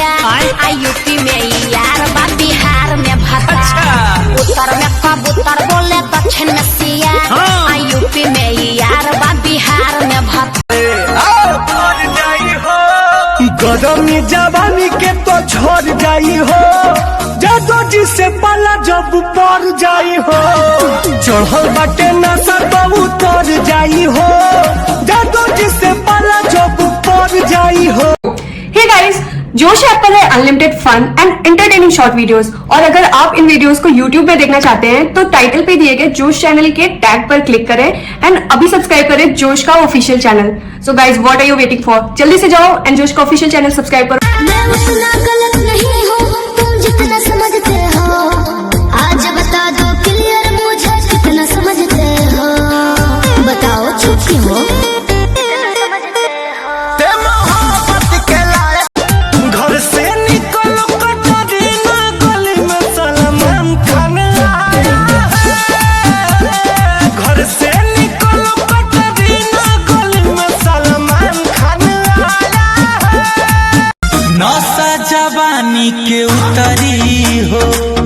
आ यूपी में यार बा बिहार में भत्ता। उत्तर में कबूतर बोले दक्षिण में सिया। आ यूपी में यार बा बिहार में भत्ता। गरमी जवानी के तो छोड़ जाई हो, जादो जी से पाला जब पड़ जाई हो। चढ़ल बाटे नशा तो उतर जाई हो, जादो जी से पाला जब पड़ जाई हो। हे गाइस, जोश ऐप पर है unlimited fun and entertaining short videos. और अगर आप इन वीडियोस को यूट्यूब पे देखना चाहते हैं तो टाइटल पे दिए गए जोश चैनल के टैग पर क्लिक करें एंड अभी सब्सक्राइब करें जोश का official channel. So guys, what are you waiting for? जल्दी से जाओ एंड जोश का ऑफिशियल चैनल सब्सक्राइब करो। मैं उतना गलत नहीं हूँ, तुम जितना समझते हो। आज बता दो क्लियर मुझे कितना समझते हो। बताओ चुप क्यों हो? जवानी के उतरी हो,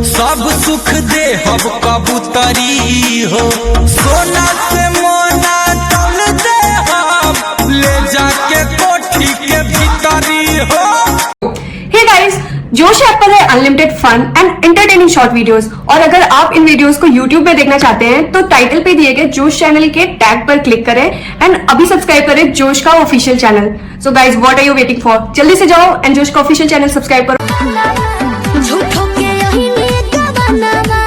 सब सुख दे हब कबूतरी हो। सोना से मोना तौल दे हम, ले जाके कोठी के भीतरी हो। हे गाइस, जोश ऐप पर है unlimited fun and entertaining short videos. और अगर आप इन वीडियोस को यूट्यूब पे देखना चाहते हैं तो टाइटल पे दिए गए जोश चैनल के टैग पर क्लिक करें एंड अभी सब्सक्राइब करें जोश का official channel. So guys, what are you waiting for? जल्दी से जाओ एंड जोश का ऑफिशियल चैनल सब्सक्राइब करो। झूठों के यही नेता बनावा,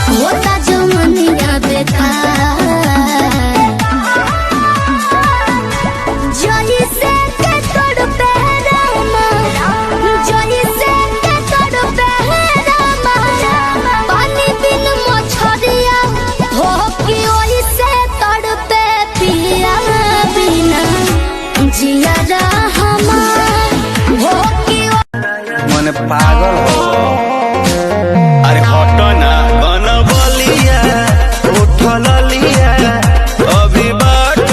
होता जो मनिया बेकार। जोई से के तोड़ पे रामा, जोई से के तोड़ पे रामा। पानी बिन मछरिया हो कि ओई से तोड़ पे पिया बिना जिया हमार हो कि मन पागल हो। अरे हटो ना गन बलिया उठल लिया, अभी बाट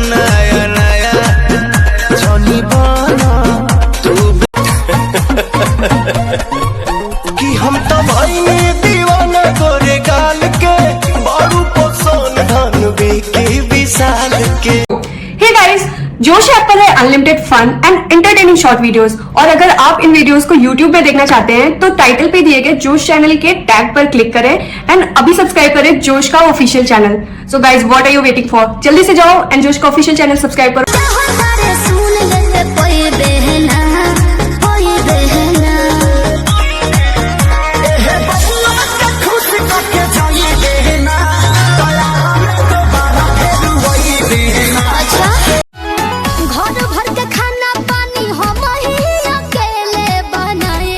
नया नया जनी बना तू। कि हम तो भाई दीवाना तोरे गाल के, बारू पोसन धन बेके विशाल के। हे गाइस, जोश ऐप पर है unlimited fun and entertaining short videos. और अगर आप इन वीडियोस को यूट्यूब पे देखना चाहते हैं तो टाइटल पे दिए गए जोश चैनल के टैग पर क्लिक करें एंड अभी सब्सक्राइब करें जोश का official channel. So guys, what are you waiting for? जल्दी से जाओ एंड जोश का ऑफिशियल चैनल सब्सक्राइब करो। सुन ले कोई बहना, कोई बहना। अच्छा, घर भर के खाना पानी हम ही अकेले बनाए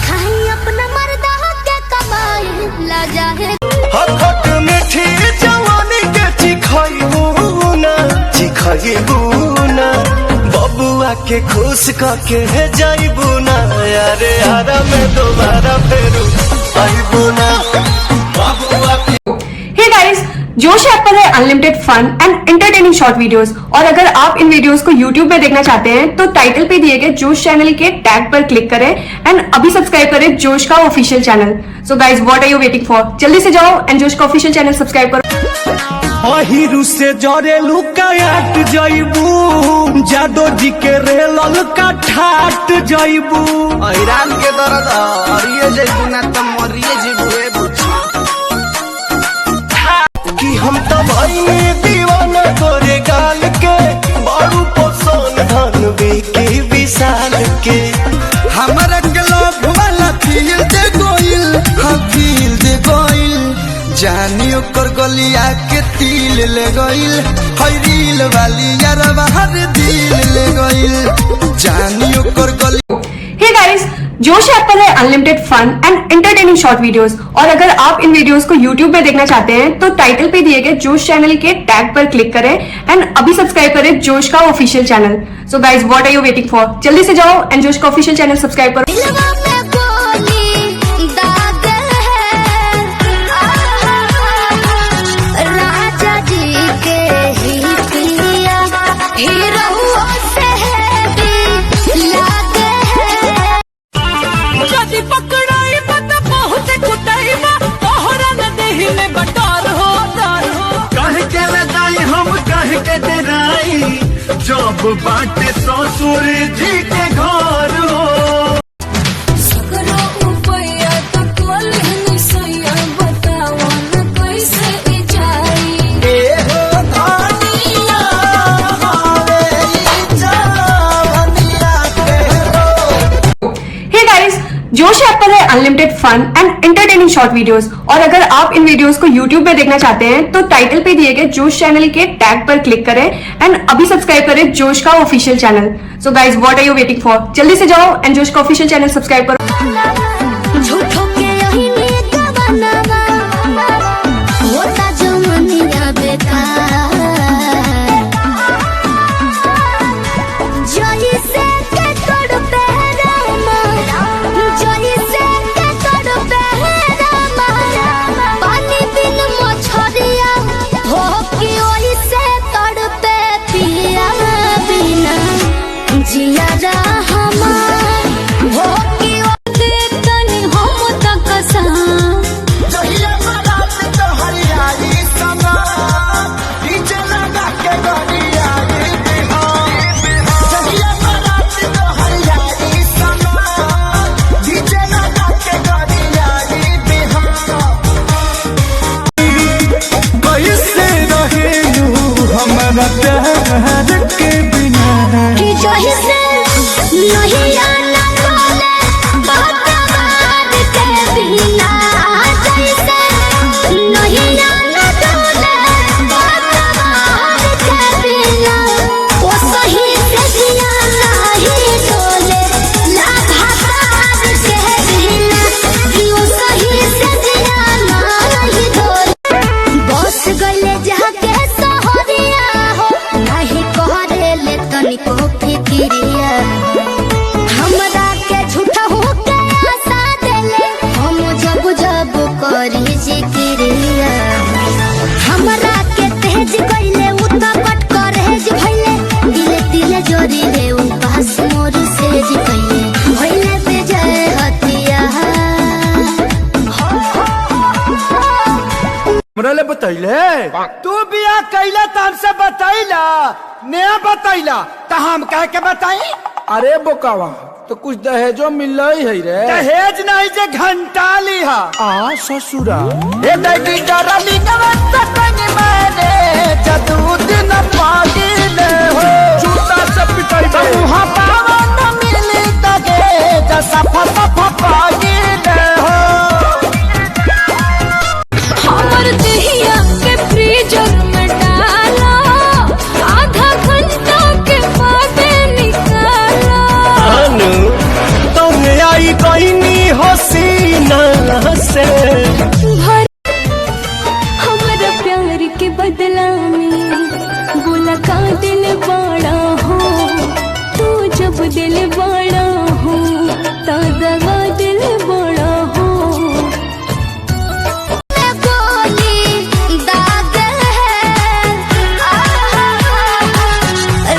खाई अपना मर्दा के कमाई ला जाए। हखट मीठी जवानी के चिखाइबू ना, बबुआ के खुश करके जाइबू ना। अरे यारा में दोबारा फेरू आइबू ना बबुआ। हे गाइस, जोश ऐप पर है unlimited fun and entertaining short videos. और अगर आप इन वीडियोस को यूट्यूब पे देखना चाहते हैं तो टाइटल पे दिए गए जोश चैनल के टैग पर क्लिक करें एंड अभी सब्सक्राइब करें जोश का official channel. So guys, what are you waiting for? जल्दी से जाओ एंड जोश का ऑफिशियल चैनल सब्सक्राइब करो। अहिरू से जरे लुकायाट जाइबू, जादो जी के रेलल का ठाट जाइबू। ईरान के दर्द हरिए जेबू ना त मरिए जेबू ए बुच्ची। कि हम तो भाई दीवाना तोरे गाल के, बारू पोसन धन बेके विशाल के। हमरा के लोभ वाला फील दे गोइल, हाँ फील दे गोइल। जानी ओकर गलिया के तिल ले गइल, हई रील वाली यार बाहर दिल ले गइल। जानी ओकर गली। हे गाइस, जोश ऐप पर है unlimited fun and entertaining short videos. और अगर आप इन वीडियोस को यूट्यूब पे देखना चाहते हैं तो टाइटल पे दिए गए जोश चैनल के टैग पर क्लिक करें एंड अभी सब्सक्राइब करें जोश का official channel. So guys, what are you waiting for? जल्दी से जाओ एंड जोश का ऑफिशियल चैनल सब्सक्राइब करो। दिलवा में गोली दाग है, राजा जी के ही पिया हीरो से है। ससुर जी के घर हो। जोश ऐप पर है unlimited fun and entertaining short videos. और अगर आप इन वीडियोस को यूट्यूब में देखना चाहते हैं तो टाइटल पे दिए गए जोश चैनल के टैग पर क्लिक करें एंड अभी सब्सक्राइब करें जोश का official channel. So guys, what are you waiting for? जल्दी से जाओ एंड जोश का ऑफिशियल चैनल सब्सक्राइब करो। झूठों के यही नीत बनावा होता जो मनिया बेकार जोई से के तोड़ पे रामा जोई से के तोड़ पे रामा पानी बिन मछरिया हो कि ओही से तोड़ पे पिया बिना जिया हमार हो कि प्यार के बिना कि जोही से नहीं आना बोले बात के बिना जैसे नहीं आना बोले बात के बिना वो सही से जिया नहीं डोले लाभार के बिना कि वो सही से जिया नहीं डोले बस गले जाके तनिको फिक्रिया हमरा के झूठा हो के आशा देले हम जब जब करी जिक्रिया हमरा के तेज कइले उता कट करेज भइले दिले दिले जोरी रे उ पास मोर सेज कइले भइले बेजय हतिया हमरा ले बतैले तू बिया कैला त हमसे बतैला ने बतैला त हम कह के बताई। अरे बोकावा तो कुछ दहेजो मिल रही है रे। दहेज नहीं जे घंटा लिहा आ ससुरा ए दैगी डरली नवत कनी मैंने जदू दिन पागिले हो जूता से पिटाई दे मुहा पावन मिली दगे जसा फसा पागिले हो हमर देहिया के फ्रीजर में डाला आधा घंटा के बाद निकाला अनु तुम आई कोई हसीना से हमारा प्यार के बदला में बोला का दिल बड़ा हो तू जब दिल बड़ा हो तो दगा दिल बड़ा हो गोली दाग है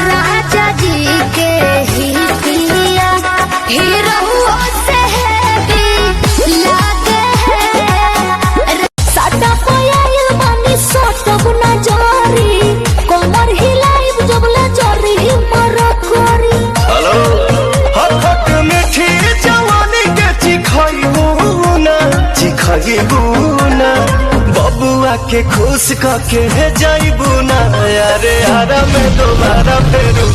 राजा जी के ही पिया हीरो से भी लागे है साटा पयाइल बानी सोटब ना जारी कमर हिलाइब जबले जरी मर करी हेलो हक मीठी जवानी के चिखइबू ना बबुआ के खुश करके जाइबू ना अरे हरा में दोबारा फेरू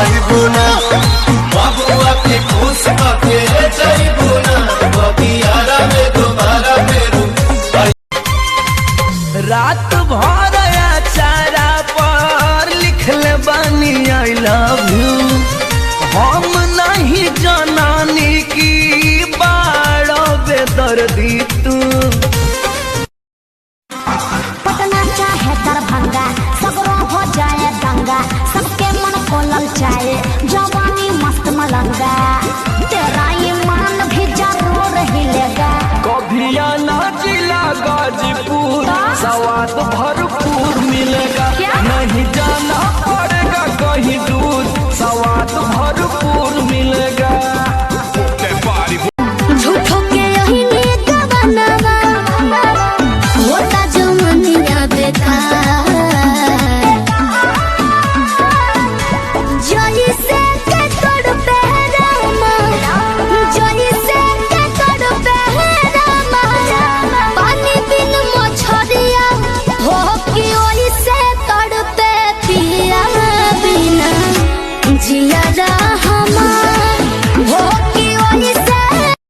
आइबू ना बबुआ के खुश करके जाइबू ना बबियारा में दोबारा फेरू रात भर चारा पर लिखले बानी आई लव यू हम नहीं जनानी की बाड़ो बेदर्दी तू पटना चाहे दरभंगा सगरो हो जाए दंगा सबके मन को ललचाए जब